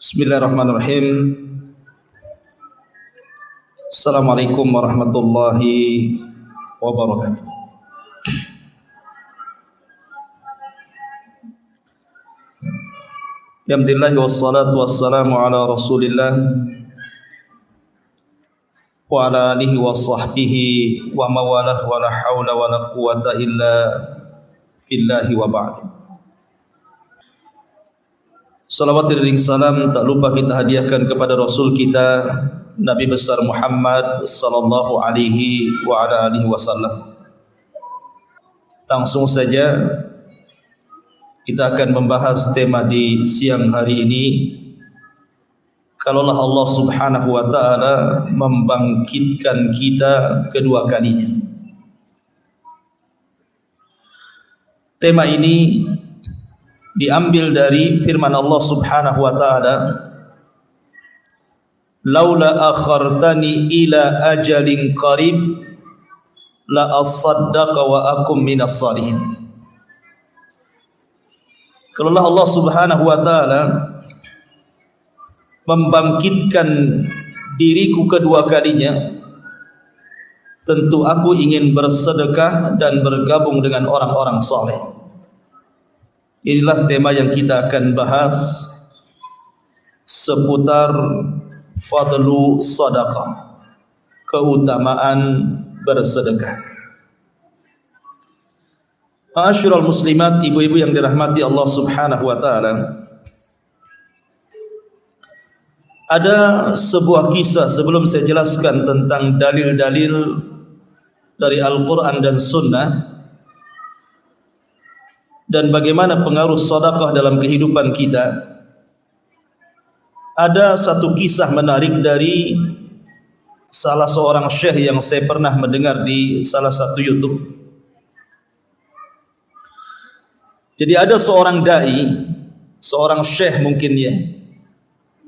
Bismillahirrahmanirrahim. Assalamualaikum warahmatullahi wabarakatuh. Alhamdulillah wassalatu wassalamu ala Rasulillah wa ala alihi wa sahbihi wa mawalah wa la hawla wa la quwata illa billahi wa ba'd. Salawat dan salam tak lupa kita hadiahkan kepada Rasul kita Nabi besar Muhammad sallallahu alaihi wa ala alihi wasallam. Langsung saja kita akan membahas tema di siang hari ini. Kalaulah Allah Subhanahu wa taala membangkitkan kita kedua kalinya. Tema ini diambil dari firman Allah Subhanahu wa taala, laula akhartani ila ajalin qarib la asaddaqa wa akum minas salihin. Kalau Allah Subhanahu wa taala membangkitkan diriku kedua kalinya, tentu aku ingin bersedekah dan bergabung dengan orang-orang saleh. Inilah tema yang kita akan bahas seputar fadlu sadaqah, keutamaan bersedekah. Ma'asyiral muslimat, ibu-ibu yang dirahmati Allah Subhanahu wa taala. Ada sebuah kisah sebelum saya jelaskan tentang dalil-dalil dari Al-Qur'an dan Sunnah dan bagaimana pengaruh sedekah dalam kehidupan kita. Ada satu kisah menarik dari salah seorang syekh yang saya pernah mendengar di salah satu YouTube. Jadi ada seorang dai, seorang syekh mungkin ya,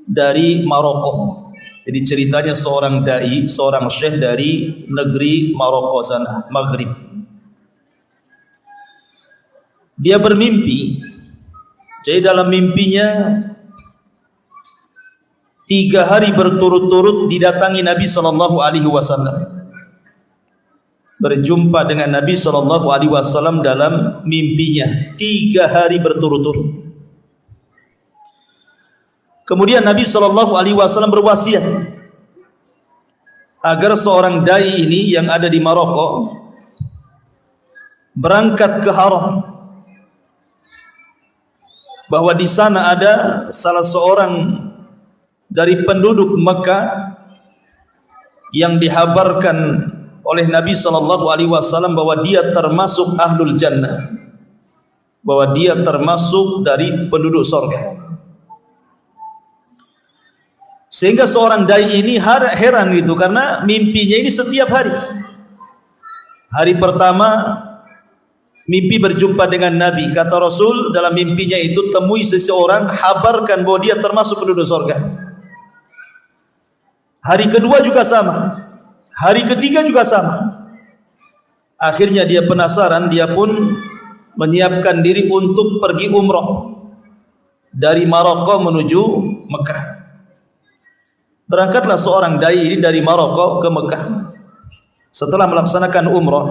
dari Maroko. Jadi ceritanya seorang dai, seorang syekh dari negeri Maroko sana, Maghrib. Dia bermimpi. Jadi dalam mimpinya 3 hari berturut-turut didatangi Nabi SAW. Berjumpa dengan Nabi SAW dalam mimpinya 3 hari berturut-turut. Kemudian Nabi SAW berwasiat agar seorang dai ini yang ada di Maroko berangkat ke Haram, bahwa di sana ada salah seorang dari penduduk Mekah yang dihabarkan oleh Nabi SAW bahwa dia termasuk ahlul jannah, bahwa dia termasuk dari penduduk surga. Sehingga seorang dai ini heran gitu, karena mimpinya ini setiap hari. Hari pertama mimpi berjumpa dengan Nabi. Kata Rasul dalam mimpinya itu, temui seseorang, habarkan bahwa dia termasuk penduduk surga. Hari kedua juga sama, hari ketiga juga sama. Akhirnya dia penasaran, dia pun menyiapkan diri untuk pergi umroh dari Maroko menuju Mekah. Berangkatlah seorang dai ini dari Maroko ke Mekah. Setelah melaksanakan umroh,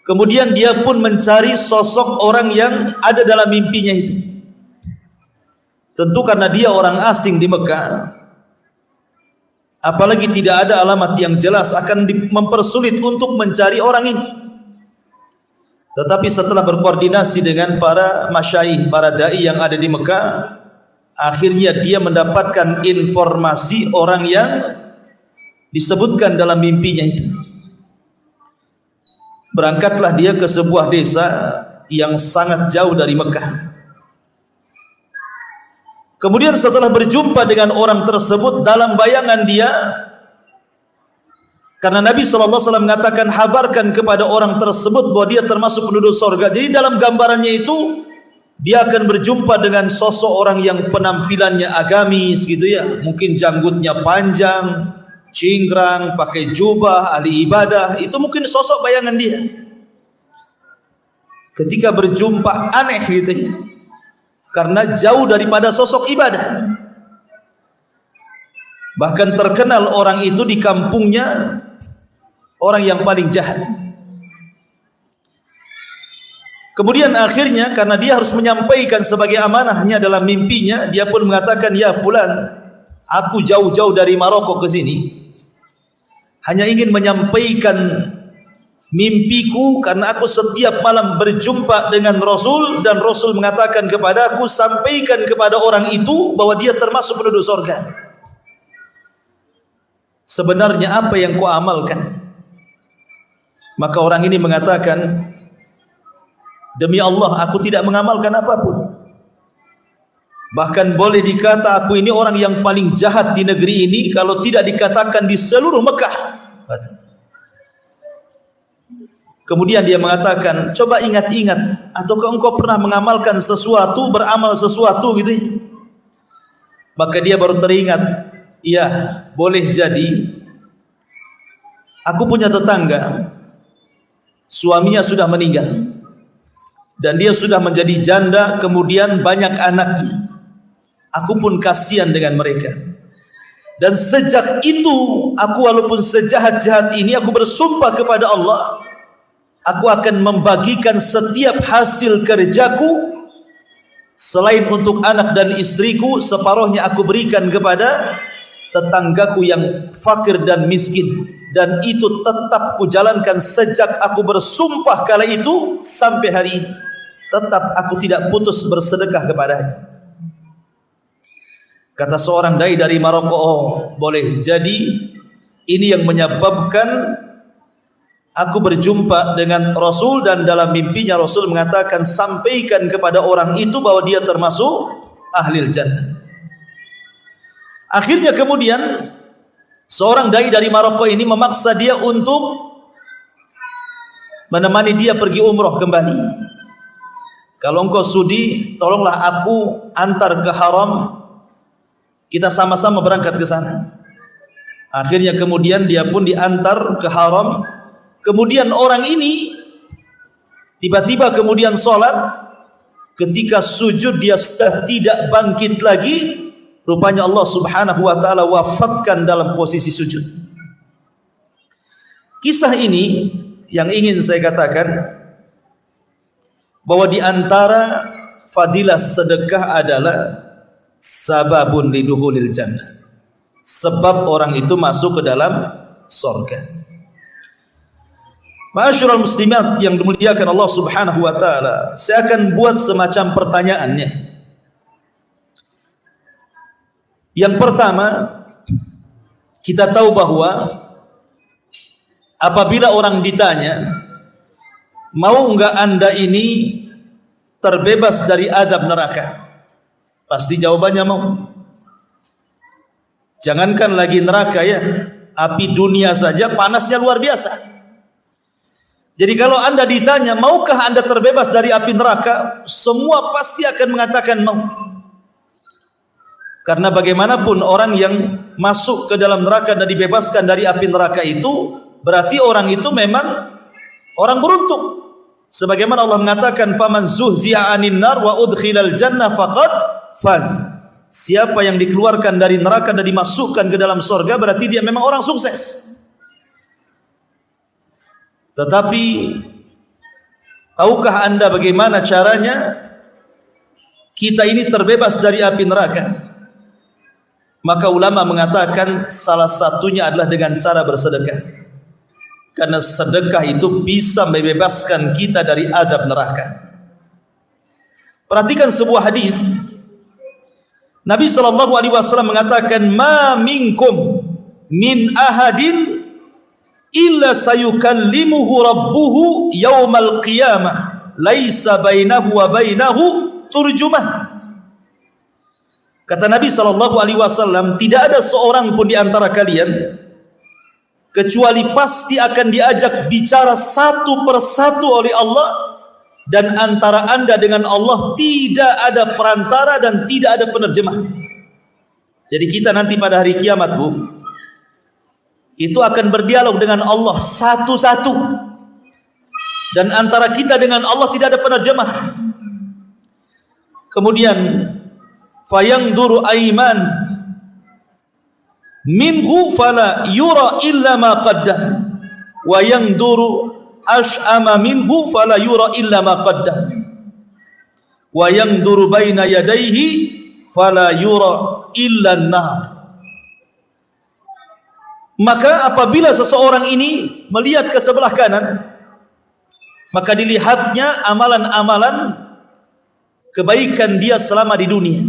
kemudian dia pun mencari sosok orang yang ada dalam mimpinya itu. Tentu karena dia orang asing di Mekah, apalagi tidak ada alamat yang jelas, akan mempersulit untuk mencari orang ini. Tetapi setelah berkoordinasi dengan para masyayikh, para dai yang ada di Mekah, akhirnya dia mendapatkan informasi orang yang disebutkan dalam mimpinya itu. Berangkatlah dia ke sebuah desa yang sangat jauh dari Mekah. Kemudian setelah berjumpa dengan orang tersebut, dalam bayangan dia, karena Nabi SAW mengatakan habarkan kepada orang tersebut bahwa dia termasuk penduduk surga. Jadi dalam gambarannya itu dia akan berjumpa dengan sosok orang yang penampilannya agamis gitu ya, mungkin janggutnya panjang, cingkrang, pakai jubah, ahli ibadah. Itu mungkin sosok bayangan dia. Ketika berjumpa aneh gitu ya. karena jauh daripada sosok ibadah. Bahkan terkenal orang itu di kampungnya orang yang paling jahat. Kemudian akhirnya karena dia harus menyampaikan sebagai amanahnya dalam mimpinya, dia pun mengatakan, ya fulan, aku jauh-jauh dari Maroko ke sini hanya ingin menyampaikan mimpiku karena aku setiap malam berjumpa dengan Rasul dan Rasul mengatakan kepada aku, sampaikan kepada orang itu bahwa dia termasuk penduduk surga. Sebenarnya apa yang kau amalkan? Maka orang ini mengatakan, demi Allah aku tidak mengamalkan apapun. Bahkan boleh dikata aku ini orang yang paling jahat di negeri ini kalau tidak dikatakan di seluruh Mekah. Kemudian dia mengatakan, coba ingat-ingat, ataukah engkau pernah mengamalkan sesuatu, beramal sesuatu gitu ya? Maka dia baru teringat, iya, boleh jadi aku punya tetangga, suaminya sudah meninggal dan dia sudah menjadi janda, kemudian banyak anaknya. Aku pun kasihan dengan mereka. Dan sejak itu aku walaupun sejahat-jahat ini, aku bersumpah kepada Allah, aku akan membagikan setiap hasil kerjaku, selain untuk anak dan istriku, separuhnya aku berikan kepada tetanggaku yang fakir dan miskin. Dan itu tetap kujalankan sejak aku bersumpah kala itu sampai hari ini. Tetap aku tidak putus bersedekah kepadanya. Kata seorang dai dari Maroko, oh, boleh jadi ini yang menyebabkan aku berjumpa dengan Rasul dan dalam mimpinya Rasul mengatakan, sampaikan kepada orang itu bahwa dia termasuk ahlil jannah. Akhirnya kemudian seorang dai dari Maroko ini memaksa dia untuk menemani dia pergi umroh kembali. Kalau engkau sudi, tolonglah aku antar ke haram, kita sama-sama berangkat ke sana. Akhirnya kemudian dia pun diantar ke haram. Kemudian orang ini tiba-tiba kemudian sholat. Ketika sujud dia sudah tidak bangkit lagi. Rupanya Allah subhanahu wa ta'ala wafatkan dalam posisi sujud. Kisah ini yang ingin saya katakan, bahwa di antara fadilah sedekah adalah sababun liduhulil jannah, sebab orang itu masuk ke dalam surga. Ma'asyiral muslimat yang dimuliakan Allah subhanahu wa ta'ala, saya akan buat semacam pertanyaannya. Yang pertama, kita tahu bahwa apabila orang ditanya, mau enggak anda ini terbebas dari azab neraka? Pasti jawabannya mau. Jangankan lagi neraka ya, api dunia saja panasnya luar biasa. Jadi kalau anda ditanya, maukah anda terbebas dari api neraka? Semua pasti akan mengatakan mau. Karena bagaimanapun orang yang masuk ke dalam neraka dan dibebaskan dari api neraka itu, berarti orang itu memang orang beruntung. Sebagaimana Allah mengatakan, faman zuhziya 'anil nar wa udkhilal jannah faqad faz. Siapa yang dikeluarkan dari neraka dan dimasukkan ke dalam surga, berarti dia memang orang sukses. Tetapi tahukah anda bagaimana caranya kita ini terbebas dari api neraka? Maka ulama mengatakan salah satunya adalah dengan cara bersedekah. Karena sedekah itu bisa membebaskan kita dari azab neraka. Perhatikan sebuah hadis. Nabi SAW mengatakan, ma minkum min ahadin illa sayukallimuhu rabbuhu yaumal qiyamah laisa bainahu wa bainahu turjumah. Kata Nabi SAW, tidak ada seorang pun di antara kalian kecuali pasti akan diajak bicara satu persatu oleh Allah, dan antara anda dengan Allah tidak ada perantara dan tidak ada penerjemah. Jadi kita nanti pada hari kiamat, Bu, itu akan berdialog dengan Allah satu-satu, dan antara kita dengan Allah tidak ada penerjemah. Kemudian fayangduru ayman minhu fala yura illa ma qaddam wa yangduru ash'ama minhu fala yura illa ma qaddam wa yangduru baina yadayhi fala yura illa an-nar. Maka apabila seseorang ini melihat ke sebelah kanan, maka dilihatnya amalan-amalan kebaikan dia selama di dunia.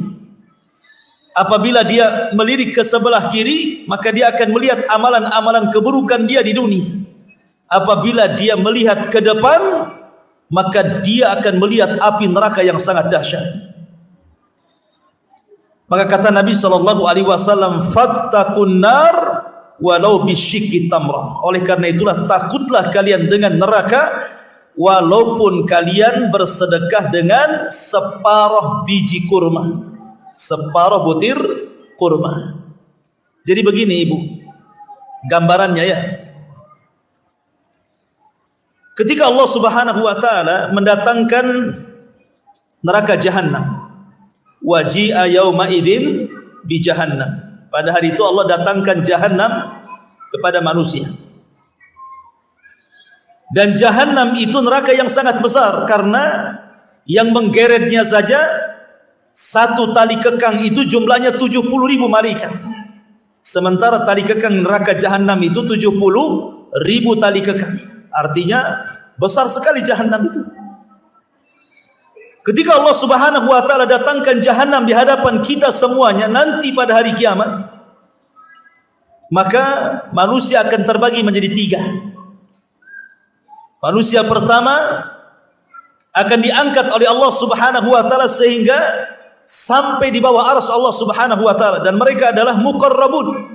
Apabila dia melirik ke sebelah kiri, maka dia akan melihat amalan-amalan keburukan dia di dunia. Apabila dia melihat ke depan, maka dia akan melihat api neraka yang sangat dahsyat. Maka kata Nabi SAW, fattaqun nar walau bisyikki tamrah. Oleh karena itulah takutlah kalian dengan neraka, walaupun kalian bersedekah dengan separuh biji kurma, separuh butir kurma. Jadi begini ibu, gambarannya ya. Ketika Allah Subhanahu wa taala mendatangkan neraka Jahannam, waji'a yauma idzin bi Jahannam. Pada hari itu Allah datangkan Jahannam kepada manusia. Dan Jahannam itu neraka yang sangat besar, karena yang menggeretnya saja satu tali kekang itu jumlahnya 70.000 malaikat. Sementara tali kekang neraka Jahannam itu 70.000 tali kekang. Artinya besar sekali Jahannam itu. Ketika Allah Subhanahu wa taala datangkan Jahannam di hadapan kita semuanya nanti pada hari kiamat, maka manusia akan terbagi menjadi 3. Manusia pertama akan diangkat oleh Allah Subhanahu wa taala sehingga sampai di bawah arsy Allah Subhanahu wa taala, dan mereka adalah muqarrabun,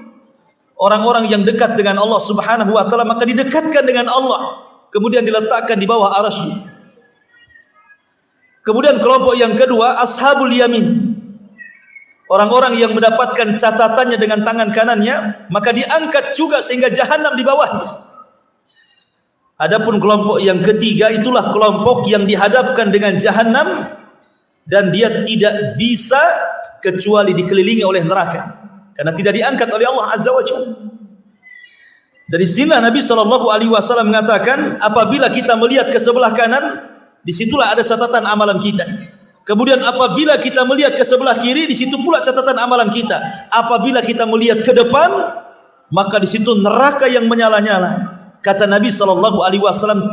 orang-orang yang dekat dengan Allah Subhanahu wa taala, maka didekatkan dengan Allah, kemudian diletakkan di bawah arsy. Kemudian kelompok yang kedua, ashabul yamin, orang-orang yang mendapatkan catatannya dengan tangan kanannya, maka diangkat juga sehingga Jahannam di bawahnya. Adapun kelompok yang ketiga, itulah kelompok yang dihadapkan dengan Jahannam dan dia tidak bisa kecuali dikelilingi oleh neraka, karena tidak diangkat oleh Allah Azza wa Jalla. Dari sini Nabi SAW mengatakan, apabila kita melihat ke sebelah kanan, disitulah ada catatan amalan kita. Kemudian apabila kita melihat ke sebelah kiri, di situ pula catatan amalan kita. Apabila kita melihat ke depan, maka di situ neraka yang menyala-nyala. Kata Nabi SAW,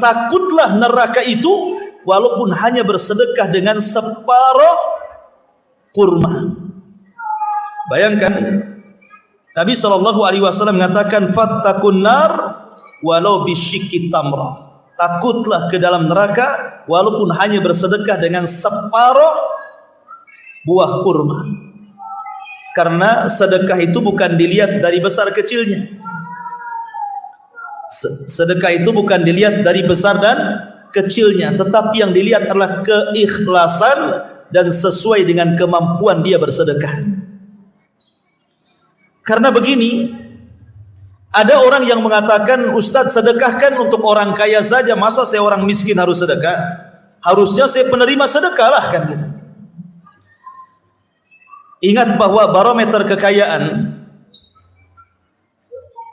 takutlah neraka itu walaupun hanya bersedekah dengan separuh kurma. Bayangkan, Nabi SAW mengatakan, fattaqun nar walau bisyikki tamrah. Takutlah ke dalam neraka walaupun hanya bersedekah dengan separuh buah kurma. Karena sedekah itu bukan dilihat dari besar kecilnya. Sedekah itu bukan dilihat dari besar dan kecilnya, tetapi yang dilihat adalah keikhlasan dan sesuai dengan kemampuan dia bersedekah. Karena begini, ada orang yang mengatakan, Ustaz, sedekahkan untuk orang kaya saja, masa saya orang miskin harus sedekah? Harusnya saya penerima sedekah lah, kan gitu. Ingat bahwa barometer kekayaan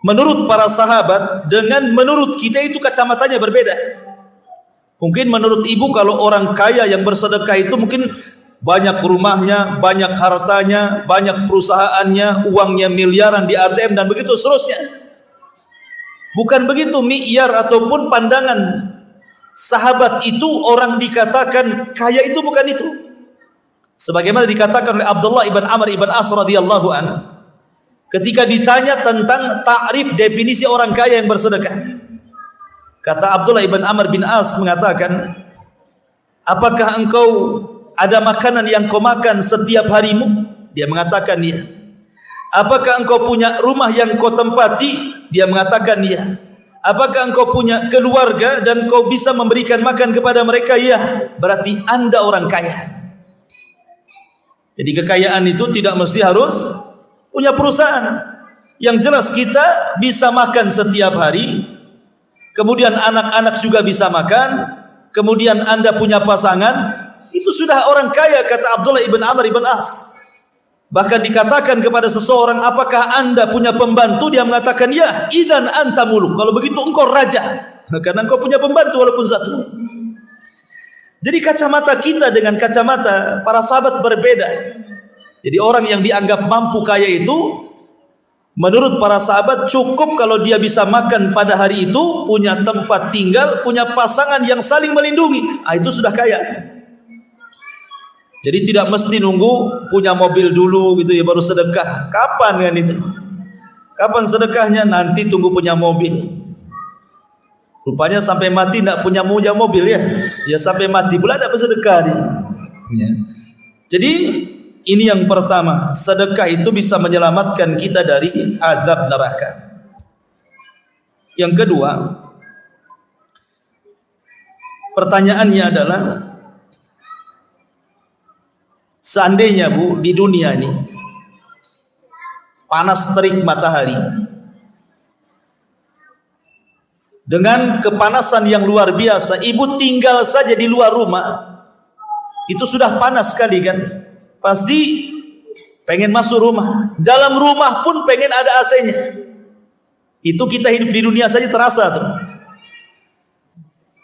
menurut para sahabat dengan menurut kita itu kacamatanya berbeda. Mungkin menurut ibu kalau orang kaya yang bersedekah itu mungkin banyak rumahnya, banyak hartanya, banyak perusahaannya, uangnya miliaran di ATM dan begitu seterusnya. Bukan begitu mi'yar ataupun pandangan sahabat itu. Orang dikatakan kaya itu bukan itu. Sebagaimana dikatakan oleh Abdullah ibn Amr ibn As radhiyallahu an, ketika ditanya tentang ta'rif definisi orang kaya yang bersedekah, kata Abdullah ibn Amr bin As mengatakan, apakah engkau ada makanan yang kau makan setiap harimu? Dia mengatakan ya. Apakah engkau punya rumah yang kau tempati? Dia mengatakan ya. Apakah engkau punya keluarga dan kau bisa memberikan makan kepada mereka? Ya. Berarti anda orang kaya. Jadi kekayaan itu tidak mesti harus punya perusahaan. Yang jelas kita bisa makan setiap hari, kemudian anak-anak juga bisa makan, kemudian anda punya pasangan, Itu sudah orang kaya, kata Abdullah ibn Amr ibn As. Bahkan dikatakan kepada seseorang, apakah anda punya pembantu? Dia mengatakan, ya, idzan anta muluk. Kalau begitu engkau raja, karena engkau punya pembantu walaupun satu. Jadi kacamata kita dengan kacamata para sahabat berbeda. Jadi orang yang dianggap mampu kaya itu, menurut para sahabat cukup kalau dia bisa makan pada hari itu, punya tempat tinggal, punya pasangan yang saling melindungi. Itu sudah kaya. Jadi tidak mesti nunggu punya mobil dulu gitu ya baru sedekah. Kapan kan itu? Kapan sedekahnya? Nanti tunggu punya mobil. Rupanya sampai mati tidak punya mobil ya. Ya sampai mati pula tidak bersedekah dia. Ya. Jadi ini yang pertama, sedekah itu bisa menyelamatkan kita dari azab neraka. Yang kedua, pertanyaannya adalah, seandainya Bu, di dunia ini panas terik matahari, dengan kepanasan yang luar biasa, ibu tinggal saja di luar rumah, itu sudah panas sekali kan? Pasti pengen masuk rumah. Dalam rumah pun pengen ada AC-nya. Itu kita hidup di dunia saja terasa tuh.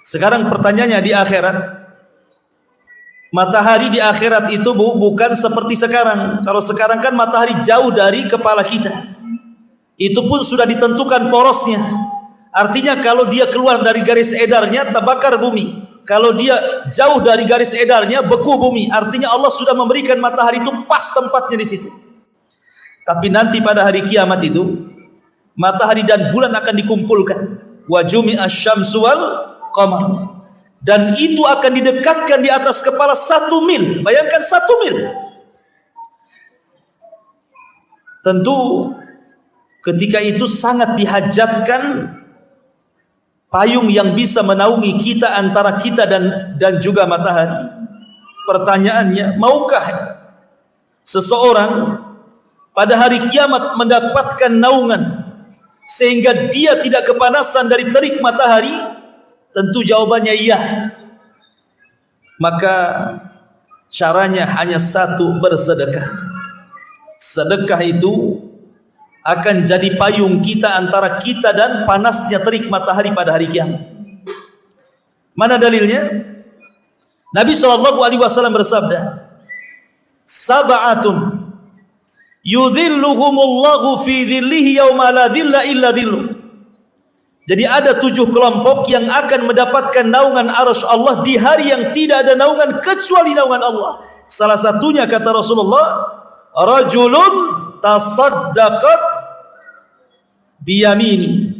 Sekarang pertanyaannya di akhirat, matahari di akhirat itu Bu, bukan seperti sekarang. Kalau sekarang kan matahari jauh dari kepala kita. Itu pun sudah ditentukan porosnya. Artinya kalau dia keluar dari garis edarnya, terbakar bumi. Kalau dia jauh dari garis edarnya, beku bumi. Artinya Allah sudah memberikan matahari itu pas tempatnya di situ. Tapi nanti pada hari kiamat itu, matahari dan bulan akan dikumpulkan. Wa jumi'asy syamsu wal qamar. Dan itu akan didekatkan di atas kepala 1 mil. Bayangkan 1 mil. Tentu ketika itu sangat dihajatkan payung yang bisa menaungi kita, antara kita dan juga matahari. Pertanyaannya, maukah seseorang pada hari kiamat mendapatkan naungan sehingga dia tidak kepanasan dari terik matahari? Tentu jawabannya iya. Maka caranya hanya satu, bersedekah. Sedekah itu akan jadi payung kita antara kita dan panasnya terik matahari pada hari kiamat. Mana dalilnya? Nabi SAW bersabda, sab'atun yudhilluhumullahu fi dhillihi yawma la dhilla illa dhilluh. Jadi ada 7 kelompok yang akan mendapatkan naungan arsy Allah di hari yang tidak ada naungan kecuali naungan Allah. Salah satunya kata Rasulullah, rajulun tasaddaqat biyamini,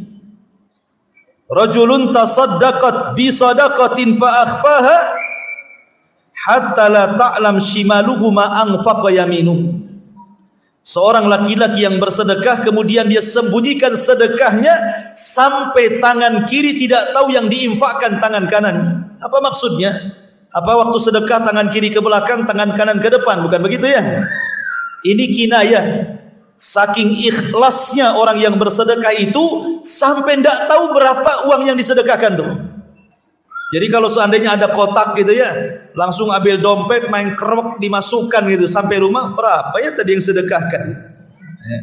rajulun tasaddaqat bi sadaqatin fa akhfaha hatta la ta'lam shimaluhu ma anfaqa yaminuhu. Seorang laki-laki yang bersedekah kemudian dia sembunyikan sedekahnya sampai tangan kiri tidak tahu yang diinfakkan tangan kanannya. Apa maksudnya? Apa waktu sedekah tangan kiri ke belakang, tangan kanan ke depan? Bukan begitu ya. Ini kinayah. Saking ikhlasnya orang yang bersedekah itu sampai tidak tahu berapa uang yang disedekahkan tuh. Jadi kalau seandainya ada kotak gitu ya, langsung ambil dompet, main kerok, dimasukkan gitu sampai rumah, berapa ya tadi yang sedekahkan gitu. Ya.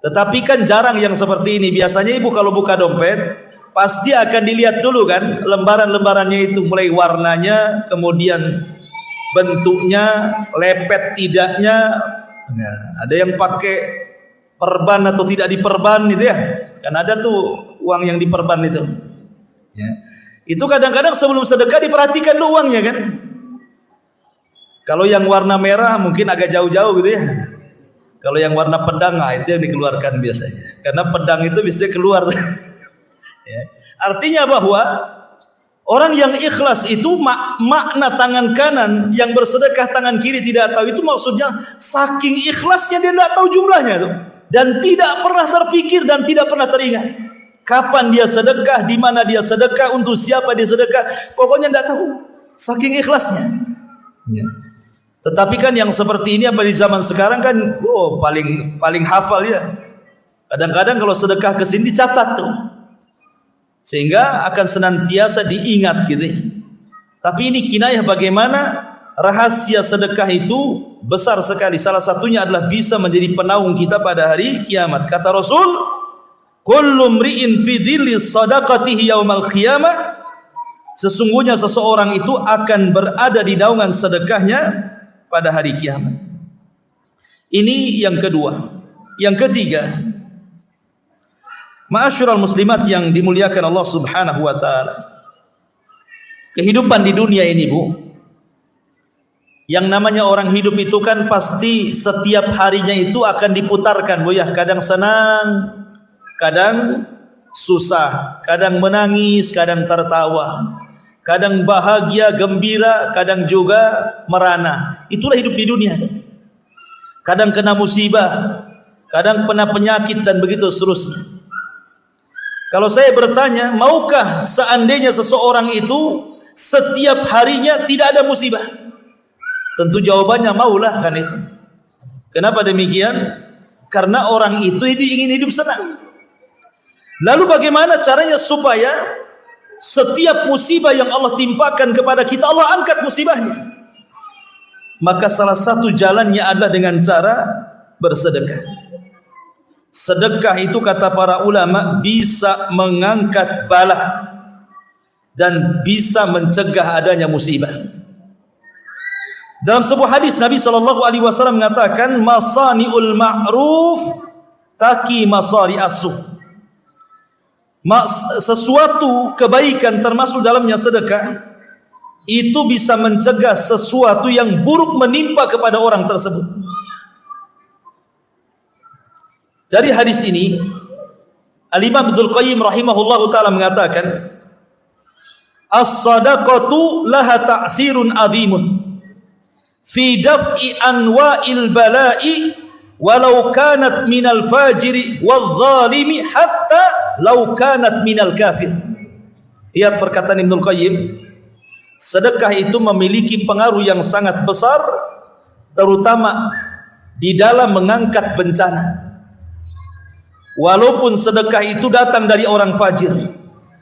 Tetapi kan jarang yang seperti ini. Biasanya ibu kalau buka dompet pasti akan dilihat dulu kan lembaran-lembarannya itu, mulai warnanya, kemudian bentuknya, lepet tidaknya. Nah, ada yang pakai perban atau tidak diperban gitu ya. Kan ada tuh uang yang diperban itu. Ya. Itu kadang-kadang sebelum sedekah diperhatikan dulu uangnya kan. Kalau yang warna merah mungkin agak jauh-jauh gitu ya. Kalau yang warna pedang, itu yang dikeluarkan biasanya. Karena pedang itu bisa keluar. Ya. Artinya bahwa orang yang ikhlas itu makna tangan kanan yang bersedekah tangan kiri tidak tahu, itu maksudnya saking ikhlasnya dia tidak tahu jumlahnya tuh. Dan tidak pernah terpikir dan tidak pernah teringat kapan dia sedekah, di mana dia sedekah, untuk siapa dia sedekah, pokoknya tidak tahu, saking ikhlasnya. Ya. Tetapi kan yang seperti ini apa di zaman sekarang kan, paling hafal ya. Kadang-kadang kalau sedekah ke sini dicatat tuh, sehingga akan senantiasa diingat gitu. Tapi ini kinayah bagaimana rahasia sedekah itu besar sekali. Salah satunya adalah bisa menjadi penaung kita pada hari kiamat. Kata Rasul, kullu mri'in fi dhilli sadaqatihi yaumal qiyamah. Sesungguhnya seseorang itu akan berada di naungan sedekahnya pada hari kiamat. Ini yang kedua. Yang ketiga, ma'asyiral muslimat yang dimuliakan Allah Subhanahu wa taala. Kehidupan di dunia ini, Bu, yang namanya orang hidup itu kan pasti setiap harinya itu akan diputarkan, Bu ya. Kadang senang, kadang susah, kadang menangis, kadang tertawa, kadang bahagia, gembira, kadang juga merana. Itulah hidup di dunia. Kadang kena musibah, kadang kena penyakit dan begitu seterusnya. Kalau saya bertanya, maukah seandainya seseorang itu setiap harinya tidak ada musibah? Tentu jawabannya maulah, kan itu. Kenapa demikian? Karena orang itu ingin hidup senang. Lalu bagaimana caranya supaya setiap musibah yang Allah timpakan kepada kita, Allah angkat musibahnya? Maka salah satu jalannya adalah dengan cara bersedekah. Sedekah itu kata para ulama bisa mengangkat bala dan bisa mencegah adanya musibah. Dalam sebuah hadis Nabi SAW mengatakan, masani'ul ma'ruf taki masari asu. Sesuatu kebaikan termasuk dalamnya sedekah itu bisa mencegah sesuatu yang buruk menimpa kepada orang tersebut. Dari hadis ini Al-Imam Ibnul Qayyim rahimahullahu ta'ala mengatakan, as-sadaqatu laha ta'thirun azimun fi daf'i anwa'il bala'i walau kanat minal fajiri wal-zalimi hatta law kanat minal kafir. Lihat perkataan Ibnul Qayyim, sedekah itu memiliki pengaruh yang sangat besar, terutama di dalam mengangkat bencana. Walaupun sedekah itu datang dari orang fajir,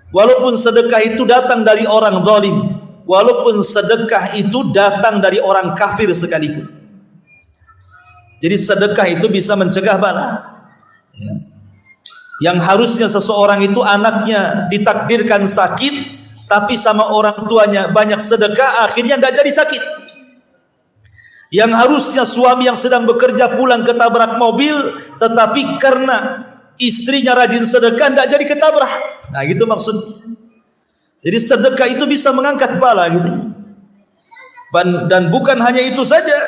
walaupun sedekah itu datang dari orang zalim, walaupun sedekah itu datang dari orang kafir sekalipun. Jadi sedekah itu bisa mencegah bala. Yang harusnya seseorang itu anaknya ditakdirkan sakit, tapi sama orang tuanya banyak sedekah, akhirnya tidak jadi sakit. Yang harusnya suami yang sedang bekerja pulang ketabrak mobil, tetapi karena istrinya rajin sedekah tidak jadi ketabrak. Nah gitu maksudnya. Jadi sedekah itu bisa mengangkat bala gitu. Dan bukan hanya itu saja,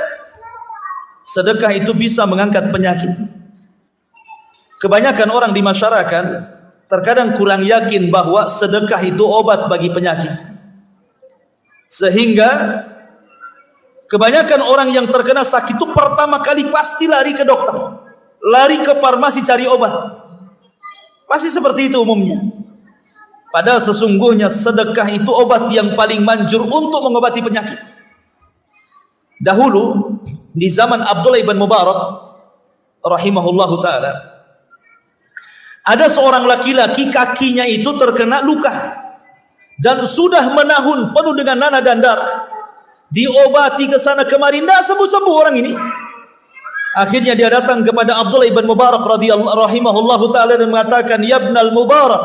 sedekah itu bisa mengangkat penyakit. Kebanyakan orang di masyarakat terkadang kurang yakin bahwa sedekah itu obat bagi penyakit. Sehingga kebanyakan orang yang terkena sakit itu pertama kali pasti lari ke dokter, lari ke farmasi cari obat. Pasti seperti itu umumnya. Padahal sesungguhnya sedekah itu obat yang paling manjur untuk mengobati penyakit. Dahulu di zaman Abdullah ibn Mubarak rahimahullahu ta'ala, ada seorang laki-laki kakinya itu terkena luka dan sudah menahun penuh dengan nanah dan darah. Diobati ke sana kemari, tidak sembuh-sembuh orang ini. Akhirnya dia datang kepada Abdullah ibn Mubarak rahimahullahu ta'ala dan mengatakan, ya ibnal Mubarak,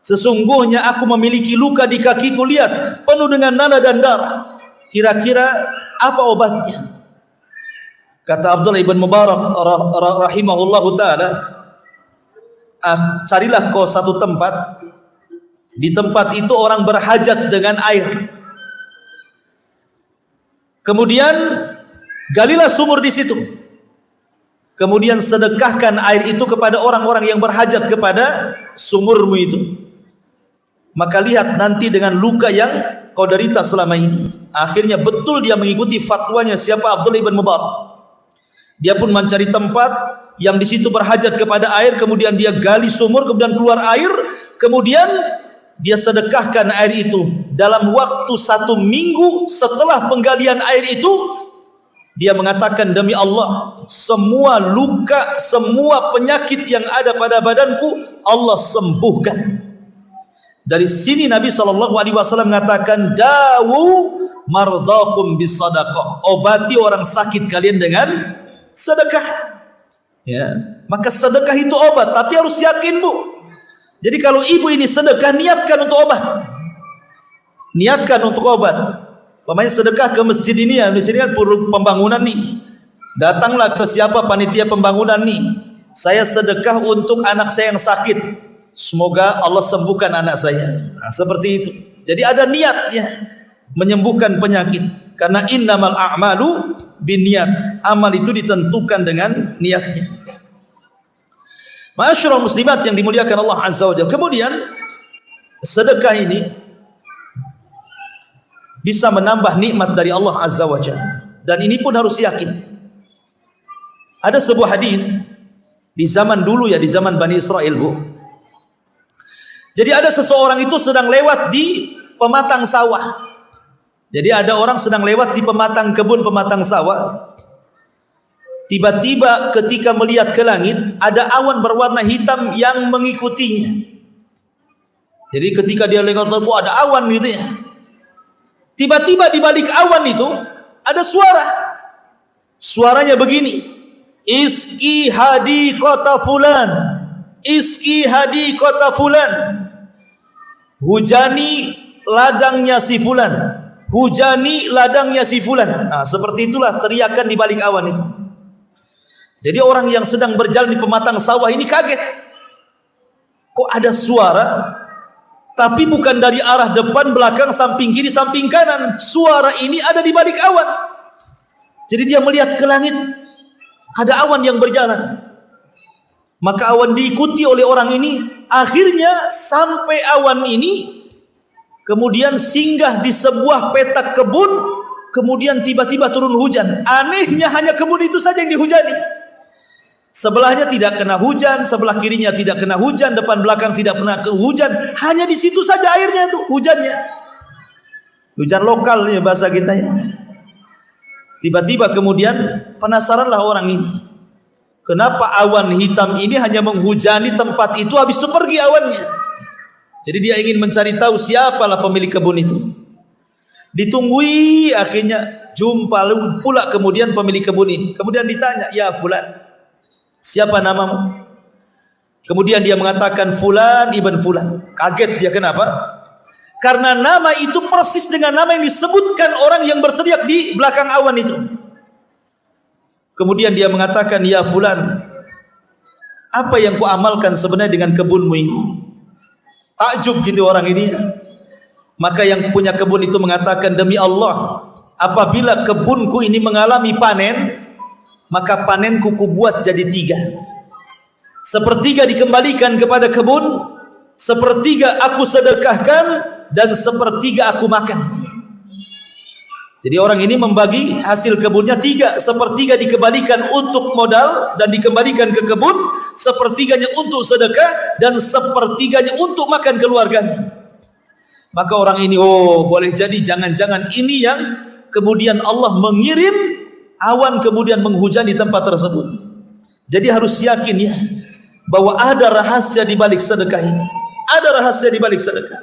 sesungguhnya aku memiliki luka di kakiku, lihat penuh dengan nanah dan darah. Kira-kira apa obatnya? Kata Abdullah ibn Mubarak rahimahullahu ta'ala, carilah kau satu tempat. Di tempat itu orang berhajat dengan air. Kemudian galilah sumur di situ. Kemudian sedekahkan air itu kepada orang-orang yang berhajat kepada sumurmu itu. Maka lihat nanti dengan luka yang kau derita selama ini. Akhirnya betul dia mengikuti fatwanya siapa Abdullah ibn Mubarak. Dia pun mencari tempat yang di situ berhajat kepada air, kemudian dia gali sumur, kemudian keluar air, kemudian dia sedekahkan air itu. Dalam waktu 1 minggu setelah penggalian air itu, dia mengatakan, demi Allah, semua luka, semua penyakit yang ada pada badanku Allah sembuhkan. Dari sini Nabi SAW mengatakan, dawu mardakum bisadaqah, obati orang sakit kalian dengan sedekah. Ya, maka sedekah itu obat, tapi harus yakin, Bu. Jadi kalau ibu ini sedekah, niatkan untuk obat. Niatkan untuk obat. Pokoknya sedekah ke masjid ini ya, masjid ini kan pembangunan nih. Datanglah ke siapa panitia pembangunan nih. Saya sedekah untuk anak saya yang sakit. Semoga Allah sembuhkan anak saya. Nah, seperti itu. Jadi ada niatnya menyembuhkan penyakit. Karena innamal a'malu binniyat. Amal itu ditentukan dengan niatnya. Ma'asyiral muslimat yang dimuliakan Allah Azza wa Jalla. Kemudian sedekah ini bisa menambah nikmat dari Allah Azza wa Jalla. Dan ini pun harus yakin. Ada sebuah hadis di zaman dulu ya, di zaman Bani Israel, Bu. Jadi ada seseorang itu sedang lewat di pematang sawah. Jadi ada orang sedang lewat di pematang kebun, pematang sawah. Tiba-tiba ketika melihat ke langit, ada awan berwarna hitam yang mengikutinya. Jadi ketika dia lewat, ada awan gitu ya. Tiba-tiba di balik awan itu ada suara. Suaranya begini, iski hadi kota fulan, iski hadi kota fulan, hujani ladangnya si fulan, hujani ladangnya si fulan. Nah, seperti itulah teriakan di balik awan itu. Jadi orang yang sedang berjalan di pematang sawah ini kaget. Kok ada suara? Tapi bukan dari arah depan, belakang, samping kiri, samping kanan. Suara ini ada di balik awan. Jadi dia melihat ke langit, ada awan yang berjalan. Maka awan diikuti oleh orang ini. Akhirnya sampai awan ini kemudian singgah di sebuah petak kebun. Kemudian tiba-tiba turun hujan. Anehnya hanya kebun itu saja yang dihujani. Sebelahnya tidak kena hujan, sebelah kirinya tidak kena hujan, depan belakang tidak pernah kena hujan. Hanya di situ saja airnya itu, hujannya. Hujan lokal ya bahasa kita ya. Tiba-tiba kemudian penasaranlah orang ini. Kenapa awan hitam ini hanya menghujani tempat itu, habis itu pergi awannya. Jadi dia ingin mencari tahu siapalah pemilik kebun itu. Ditunggui, akhirnya jumpa pula kemudian pemilik kebun ini. Kemudian ditanya, ya fulan, siapa namamu? Kemudian dia mengatakan fulan ibn fulan. Kaget dia, kenapa? Karena nama itu persis dengan nama yang disebutkan orang yang berteriak di belakang awan itu. Kemudian dia mengatakan, ya fulan, apa yang ku amalkan sebenarnya dengan kebunmu ini? Takjub gitu orang ini. Maka yang punya kebun itu mengatakan, demi Allah, apabila kebunku ini mengalami panen, maka panenku kubuat jadi 3. Sepertiga dikembalikan kepada kebun, sepertiga aku sedekahkan, dan sepertiga aku makan. Jadi orang ini membagi hasil kebunnya 3, sepertiga dikembalikan untuk modal dan dikembalikan ke kebun, sepertiganya untuk sedekah, dan sepertiganya untuk makan keluarganya. Maka orang ini, oh boleh jadi jangan-jangan ini yang kemudian Allah mengirim awan kemudian menghujani tempat tersebut. Jadi harus yakin ya, bahwa ada rahasia di balik sedekah ini. Ada rahasia di balik sedekah.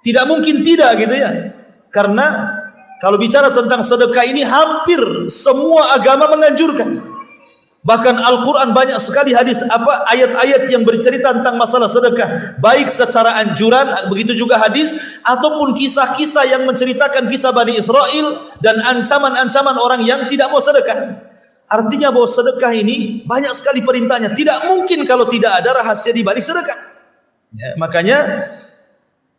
Tidak mungkin tidak gitu ya. Karena kalau bicara tentang sedekah ini, hampir semua agama menganjurkan. Bahkan Al-Quran banyak sekali hadis ayat-ayat yang bercerita tentang masalah sedekah, baik secara anjuran, begitu juga hadis, ataupun kisah-kisah yang menceritakan kisah Bani Israel dan ancaman-ancaman orang yang tidak mau sedekah. Artinya bahwa sedekah ini banyak sekali perintahnya. Tidak mungkin kalau tidak ada rahasia di balik sedekah ya, makanya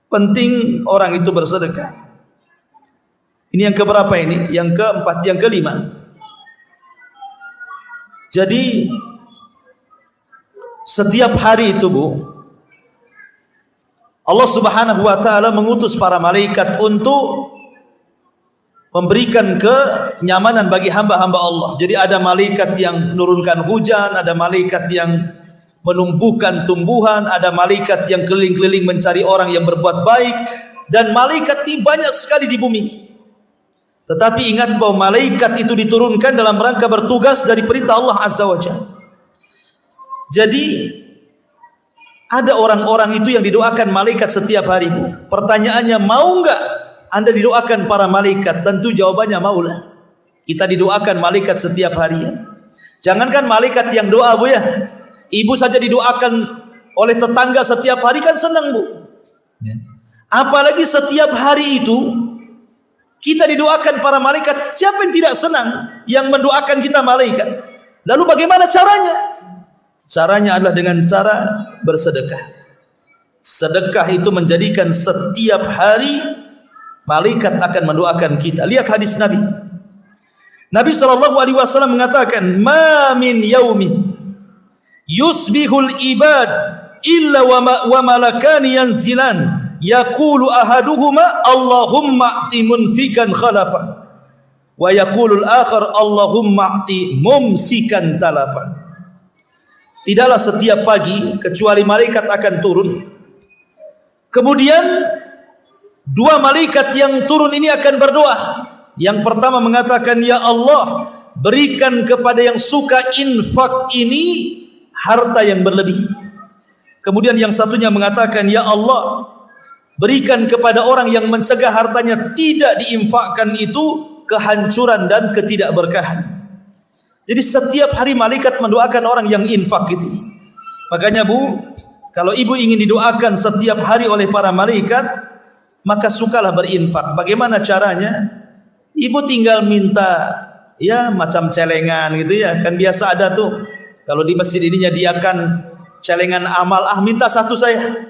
penting orang itu bersedekah. Ini yang keberapa ini? Yang keempat, yang kelima. Jadi setiap hari itu Bu, Allah Subhanahu wa taala mengutus para malaikat untuk memberikan kenyamanan bagi hamba-hamba Allah. Jadi ada malaikat yang menurunkan hujan, ada malaikat yang menumbuhkan tumbuhan, ada malaikat yang keliling-keliling mencari orang yang berbuat baik, dan malaikat ini banyak sekali di bumi. Tetapi ingat bahwa malaikat itu diturunkan dalam rangka bertugas dari perintah Allah Azza wa Jalla. Jadi Ada orang-orang itu yang didoakan malaikat setiap hari, Bu. Pertanyaannya, mau enggak Anda didoakan para malaikat? Tentu jawabannya maulah. Kita didoakan malaikat setiap hari. Jangankan malaikat yang doa, Bu ya. Ibu saja didoakan oleh tetangga setiap hari kan senang, Bu. Apalagi setiap hari itu kita didoakan para malaikat. Siapa yang tidak senang yang mendoakan kita malaikat? Lalu bagaimana caranya? Caranya adalah dengan cara bersedekah. Sedekah itu menjadikan setiap hari malaikat akan mendoakan kita. Lihat hadis Nabi. Nabi SAW mengatakan, "Ma min yaumin yusbihul ibad illa wa malakani yanzilan yaqulu ahaduhuma Allahumma a'ti munfikan khalafa wa yaqulul akhar Allahumma a'ti mumsikan talafa." Tidaklah setiap pagi kecuali malaikat akan turun. Kemudian dua malaikat yang turun ini akan berdoa. Yang pertama mengatakan, "Ya Allah, berikan kepada yang suka infak ini harta yang berlebih." Kemudian yang satunya mengatakan, "Ya Allah, berikan kepada orang yang mencegah hartanya tidak diinfakkan itu kehancuran dan ketidakberkahan." Jadi setiap hari malaikat mendoakan orang yang infak itu. Makanya, Bu, kalau ibu ingin didoakan setiap hari oleh para malaikat, maka sukalah berinfak. Bagaimana caranya? Ibu tinggal minta, ya macam celengan gitu ya. Kan biasa ada tuh, kalau di masjid ini nyediakan celengan amal, minta satu saya,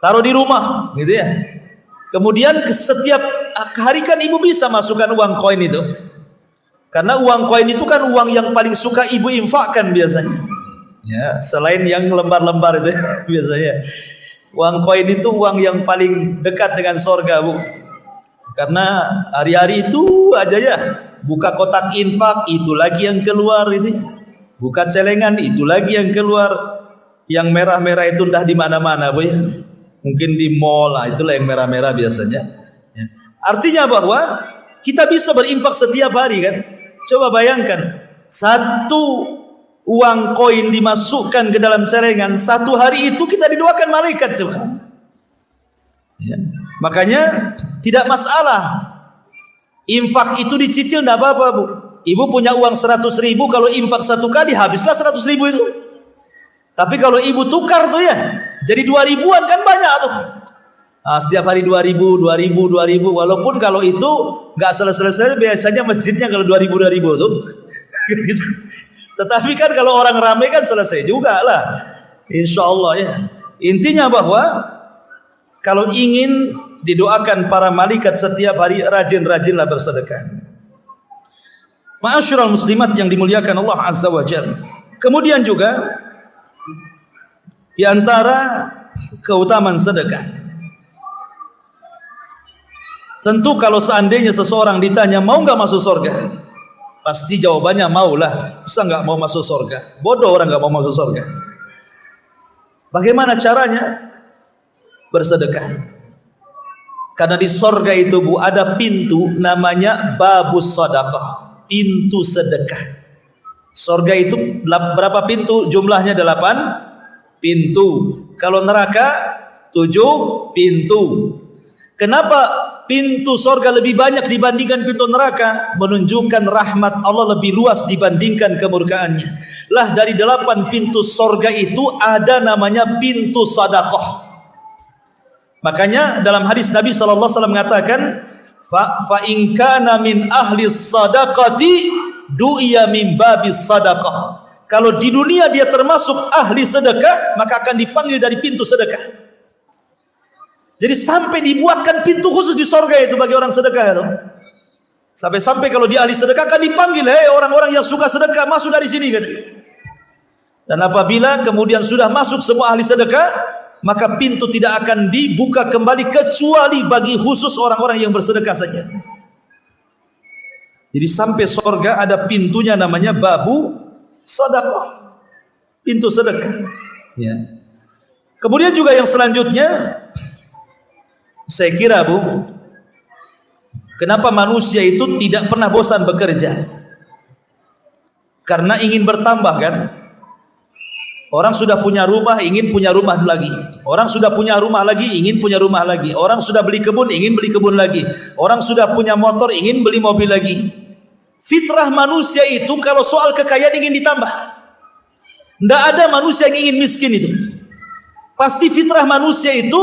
taruh di rumah gitu ya. Kemudian setiap hari kan ibu bisa masukkan uang koin itu. Karena uang koin itu kan uang yang paling suka ibu infakkan biasanya. Ya, selain yang lembar-lembar itu biasanya. Uang koin itu uang yang paling dekat dengan sorga, Bu. Karena hari-hari itu aja ya, buka kotak infak itu lagi yang keluar itu. Buka celengan itu lagi yang keluar. Yang merah-merah itu dah di mana-mana, Bu ya. Mungkin di mall lah, itulah yang merah-merah biasanya. Ya. Artinya bahwa kita bisa berinfak setiap hari kan? Coba bayangkan, satu uang koin dimasukkan ke dalam celengan, satu hari itu kita didoakan malaikat, coba. Ya. Makanya tidak masalah infak itu dicicil, tidak apa-apa, Bu. Ibu punya uang 100.000, kalau infak satu kali habislah 100.000 itu. Tapi kalau ibu tukar tuh ya, jadi 2.000-an kan banyak tuh. Setiap hari 2.000, walaupun kalau itu nggak selesai-selesai, biasanya masjidnya kalau 2.000 tuh. Gitu. Tetapi kan kalau orang ramai kan selesai juga lah, insya Allah ya. Intinya bahwa kalau ingin didoakan para malaikat setiap hari, rajin-rajinlah bersedekah. Ma'asyiral muslimat yang dimuliakan Allah Azza wa Jalla. Kemudian juga di antara keutamaan sedekah, tentu kalau seandainya seseorang ditanya mau nggak masuk surga, pasti jawabannya maulah. Masa nggak mau masuk surga? Bodoh orang nggak mau masuk surga. Bagaimana caranya? Bersedekah. Karena di surga itu, Bu, ada pintu namanya babus sedekah, pintu sedekah. Surga itu berapa pintu? Jumlahnya 8 pintu. Kalau neraka 7 pintu. Kenapa pintu surga lebih banyak dibandingkan pintu neraka? Menunjukkan rahmat Allah lebih luas dibandingkan kemurkaannya. Lah dari 8 pintu surga itu ada namanya pintu sedekah. Makanya dalam hadis Nabi SAW mengatakan, fa in kana min ahli sadaqati du'iya min babis sadaqah. Kalau di dunia dia termasuk ahli sedekah, maka akan dipanggil dari pintu sedekah. Jadi sampai dibuatkan pintu khusus di surga itu bagi orang sedekah itu. Sampai-sampai kalau dia ahli sedekah akan dipanggil, "Hei orang-orang yang suka sedekah, masuk dari sini," katanya. Dan apabila kemudian sudah masuk semua ahli sedekah, maka pintu tidak akan dibuka kembali kecuali bagi khusus orang-orang yang bersedekah saja. Jadi sampai surga ada pintunya namanya babu sedekah, pintu sedekah. Ya. Kemudian juga yang selanjutnya, saya kira, Bu, kenapa manusia itu tidak pernah bosan bekerja? Karena ingin bertambah kan? Orang sudah punya rumah, ingin punya rumah lagi. Orang sudah punya rumah lagi, ingin punya rumah lagi. Orang sudah beli kebun, ingin beli kebun lagi. Orang sudah punya motor, ingin beli mobil lagi. Fitrah manusia itu kalau soal kekayaan ingin ditambah. Tidak ada manusia yang ingin miskin itu. Pasti fitrah manusia itu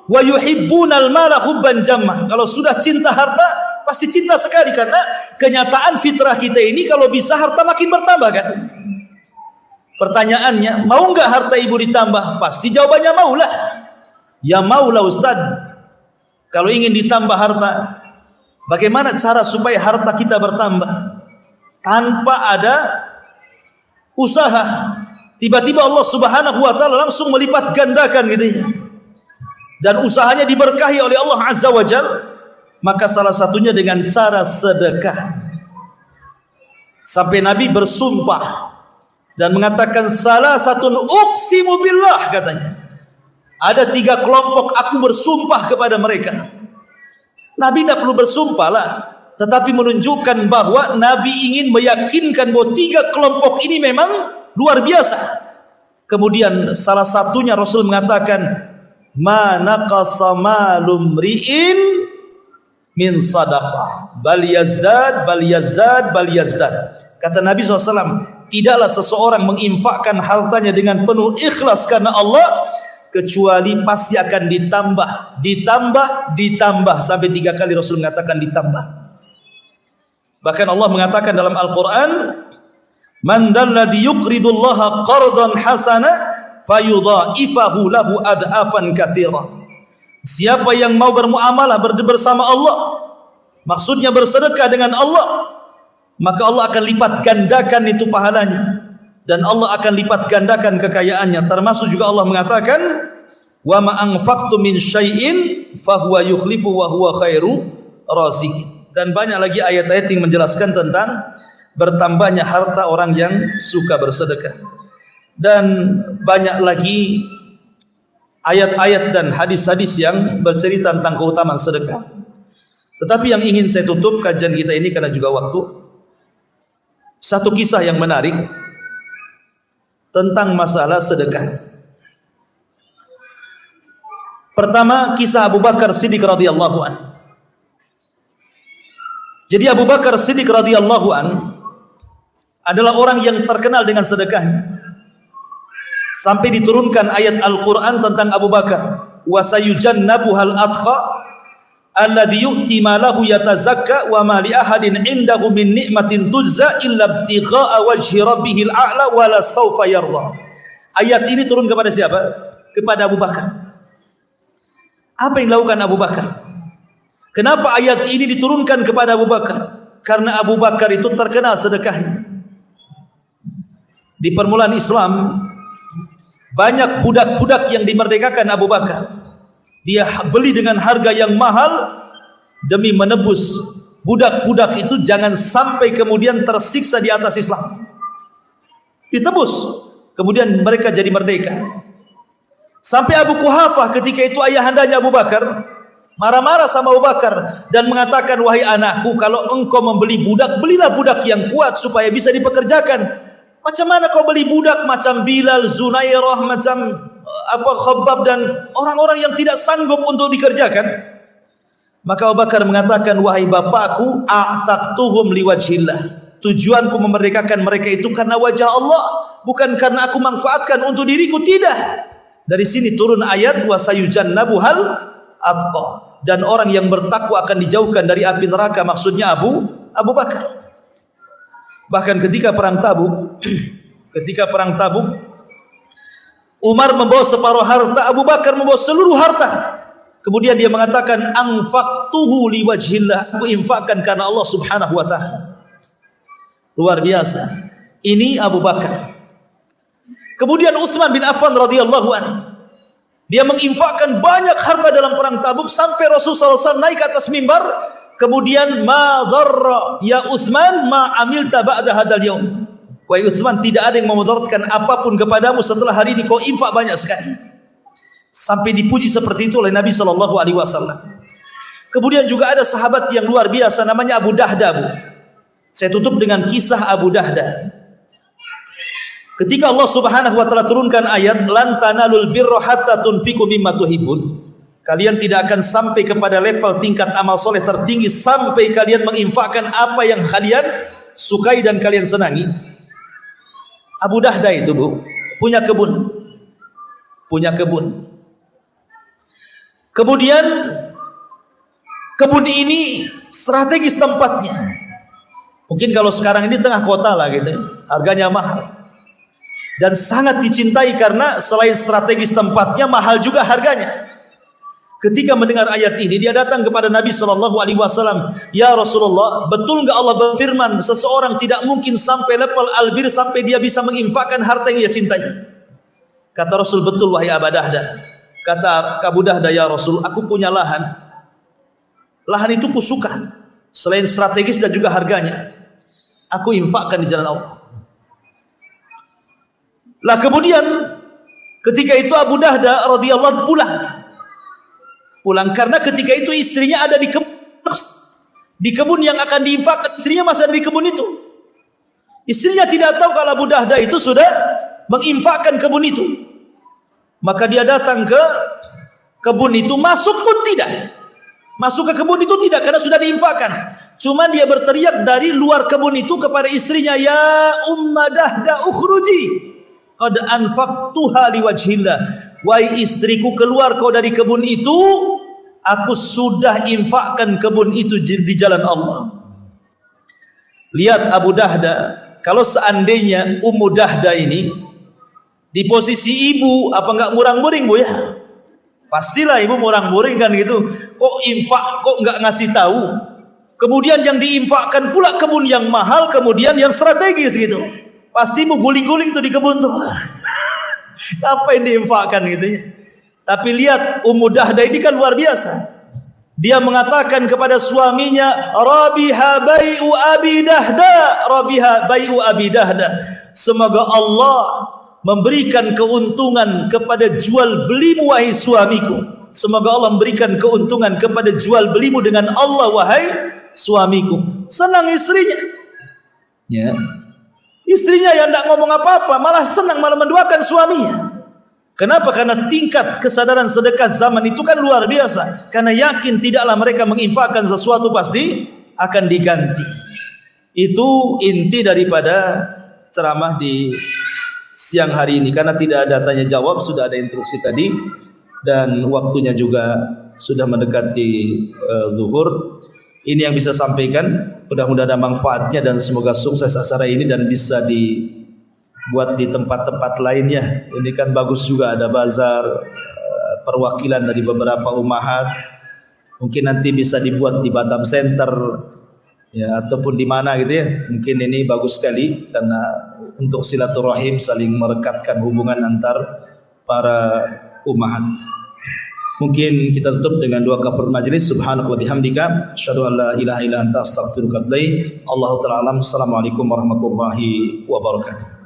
wa yuhibbunal mala hubban jammah. Kalau sudah cinta harta, pasti cinta sekali, karena kenyataan fitrah kita ini kalau bisa harta makin bertambah kan. Pertanyaannya, mau enggak harta ibu ditambah? Pasti jawabannya maulah. Ya maulah Ustaz. Kalau ingin ditambah harta, bagaimana cara supaya harta kita bertambah? Tanpa ada usaha. Tiba-tiba Allah Subhanahu wa taala langsung melipat gandakan gitu ya. Dan usahanya diberkahi oleh Allah Azza wa Jalla. Maka salah satunya dengan cara sedekah. Sampai Nabi bersumpah dan mengatakan salasatun uqsimu billah, katanya. Ada 3 kelompok aku bersumpah kepada mereka. Nabi tidak perlu bersumpah lah, tetapi menunjukkan bahwa Nabi ingin meyakinkan bahwa 3 kelompok ini memang luar biasa. Kemudian salah satunya Rasul mengatakan, ma naqasa malum ri'in min sadaqah bal yazdad bal yazdad bal yazdad. Kata Nabi SAW, tidaklah seseorang menginfakkan hartanya dengan penuh ikhlas karena Allah, kecuali pasti akan ditambah sampai 3 kali Rasul mengatakan ditambah. Bahkan Allah mengatakan dalam Al-Quran, man dzalladzi yuqridullaha qardan hasana fayudha'ifahu lahu ad'afan katsira. Siapa yang mau bermuamalah bersama Allah, maksudnya bersedekah dengan Allah, maka Allah akan lipat gandakan itu pahalanya, dan Allah akan lipat gandakan kekayaannya. Termasuk juga Allah mengatakan, wa ma anfaqtum min syai'in fahuwa yukhlifu wa huwa khairu raziqin. Dan banyak lagi ayat-ayat yang menjelaskan tentang bertambahnya harta orang yang suka bersedekah. Dan banyak lagi ayat-ayat dan hadis-hadis yang bercerita tentang keutamaan sedekah. Tetapi yang ingin saya tutup kajian kita ini karena juga waktu, satu kisah yang menarik tentang masalah sedekah. Pertama, kisah Abu Bakar Siddiq radhiyallahu an. Jadi Abu Bakar Siddiq radhiyallahu an adalah orang yang terkenal dengan sedekahnya. Sampai diturunkan ayat Al-Quran tentang Abu Bakar, wa sayujannabuhal atqa alladhi yu'ti malahu yatazakka wa ma li ahadin indahu min ni'matin tujza illa ibtigha'a wajhi rabbihil a'la wa la sawfa yarda. Ayat ini turun kepada siapa? Kepada Abu Bakar. Apa yang dilakukan Abu Bakar? Kenapa ayat ini diturunkan kepada Abu Bakar? Karena Abu Bakar itu terkenal sedekahnya. Di permulaan Islam, banyak budak-budak yang dimerdekakan Abu Bakar. Dia beli dengan harga yang mahal demi menebus budak-budak itu jangan sampai kemudian tersiksa di atas Islam. Ditebus, kemudian mereka jadi merdeka. Sampai Abu Quhafah ketika itu ayahandanya Abu Bakar marah-marah sama Abu Bakar dan mengatakan, wahai anakku, kalau engkau membeli budak, belilah budak yang kuat supaya bisa dipekerjakan. Macam mana kau beli budak macam Bilal, Zunairah, macam Khabbab dan orang-orang yang tidak sanggup untuk dikerjakan? Maka Abu Bakar mengatakan, wahai bapakku, a'taqtuhum liwajhillah. Tujuanku memerdekakan mereka itu karena wajah Allah, bukan karena aku manfaatkan untuk diriku, tidak. Dari sini turun ayat wa sayujannabuhal atqa, dan orang yang bertakwa akan dijauhkan dari api neraka, maksudnya Abu Bakar. Bahkan ketika perang Tabuk, Umar membawa separuh harta, Abu Bakar membawa seluruh harta. Kemudian dia mengatakan, anfaqtuhu liwajhillah, aku infakkan karena Allah Subhanahu wa taala. Luar biasa. Ini Abu Bakar. Kemudian Utsman bin Affan radhiyallahu an, dia menginfakkan banyak harta dalam perang Tabuk sampai Rasulullah SAW naik ke atas mimbar. Kemudian, ma dharra ya Utsman ma amilta ba'da hadzal yaum. Wahai Utsman, tidak ada yang memudaratkan apapun kepadamu setelah hari ini, kau infak banyak sekali. Sampai dipuji seperti itu oleh Nabi sallallahu alaihi wasallam. Kemudian juga ada sahabat yang luar biasa namanya Abu Dahda. Saya tutup dengan kisah Abu Dahda. Ketika Allah Subhanahu wa taala turunkan ayat lan tanalul birra hatta tunfiqu mimma tuhibbun, kalian tidak akan sampai kepada level tingkat amal soleh tertinggi sampai kalian menginfakkan apa yang kalian sukai dan kalian senangi. Abu Dahda itu, Bu, punya kebun. Kemudian kebun ini strategis tempatnya. Mungkin kalau sekarang ini tengah kota lah gitu, harganya mahal. Dan sangat dicintai karena selain strategis tempatnya, mahal juga harganya. Ketika mendengar ayat ini, dia datang kepada Nabi SAW. Ya Rasulullah, betul enggak Allah berfirman, seseorang tidak mungkin sampai level albir sampai dia bisa menginfakkan harta yang dia cintai? Kata Rasul, betul wahai Abu Dahda. Kata Abu Dahda, ya Rasul, aku punya lahan. Lahan itu kusuka, selain strategis dan juga harganya, aku infakkan di jalan Allah. Lah kemudian ketika itu Abu Dahda radhiyallahu pulang karena ketika itu istrinya ada di kebun yang akan diinfakkan, istrinya masih ada di kebun itu. Istrinya tidak tahu kalau Abu Dahda itu sudah menginfakkan kebun itu. Maka dia datang ke kebun itu, masuk ke kebun itu tidak, karena sudah diinfakkan. Cuma dia berteriak dari luar kebun itu kepada istrinya, ya Umma Dahda ukhruji qad anfaqtuha liwajhillah. Wahai istriku, keluar kau dari kebun itu, aku sudah infakkan kebun itu di jalan Allah. Lihat Abu Dahda, kalau seandainya Ummu Dahda ini di posisi ibu, apa enggak murang-muring, Bu, ya? Pastilah ibu murang-muring kan gitu. Kok infak, kok enggak ngasih tahu? Kemudian yang diinfakkan pula kebun yang mahal, kemudian yang strategis gitu. Pasti mau guling-guling tuh di kebun tuh. Apa yang diinfakkan gitu ya. Tapi lihat Ummu Dahda ini kan luar biasa. Dia mengatakan kepada suaminya, Rabiha bai'u Abi Dahda, Rabiha bai'u Abi Dahda. Semoga Allah memberikan keuntungan kepada jual belimu wahai suamiku. Semoga Allah memberikan keuntungan kepada jual belimu dengan Allah wahai suamiku. Senang istrinya. Ya. Istrinya yang tidak ngomong apa-apa, malah senang, malah mendoakan suaminya. Kenapa? Karena tingkat kesadaran sedekah zaman itu kan luar biasa. Karena yakin tidaklah mereka menginfakkan sesuatu pasti akan diganti. Itu inti daripada ceramah di siang hari ini. Karena tidak ada tanya jawab, sudah ada instruksi tadi. Dan waktunya juga sudah mendekati zuhur. Ini yang bisa sampaikan. Mudah-mudahan ada manfaatnya dan semoga sukses acara ini dan bisa dibuat di tempat-tempat lainnya. Ini kan bagus juga, ada bazar, perwakilan dari beberapa umahat. Mungkin nanti bisa dibuat di Batam Center ya, ataupun di mana gitu ya. Mungkin ini bagus sekali karena untuk silaturahim, saling merekatkan hubungan antar para umahat. Mungkin kita tutup dengan doa kafaratul majelis. Subhanallah bihamdika asyhadu an la ilaha illa anta astaghfiruka wa atubu ilaik. Allahu ta'ala alam. Assalamualaikum warahmatullahi wabarakatuh.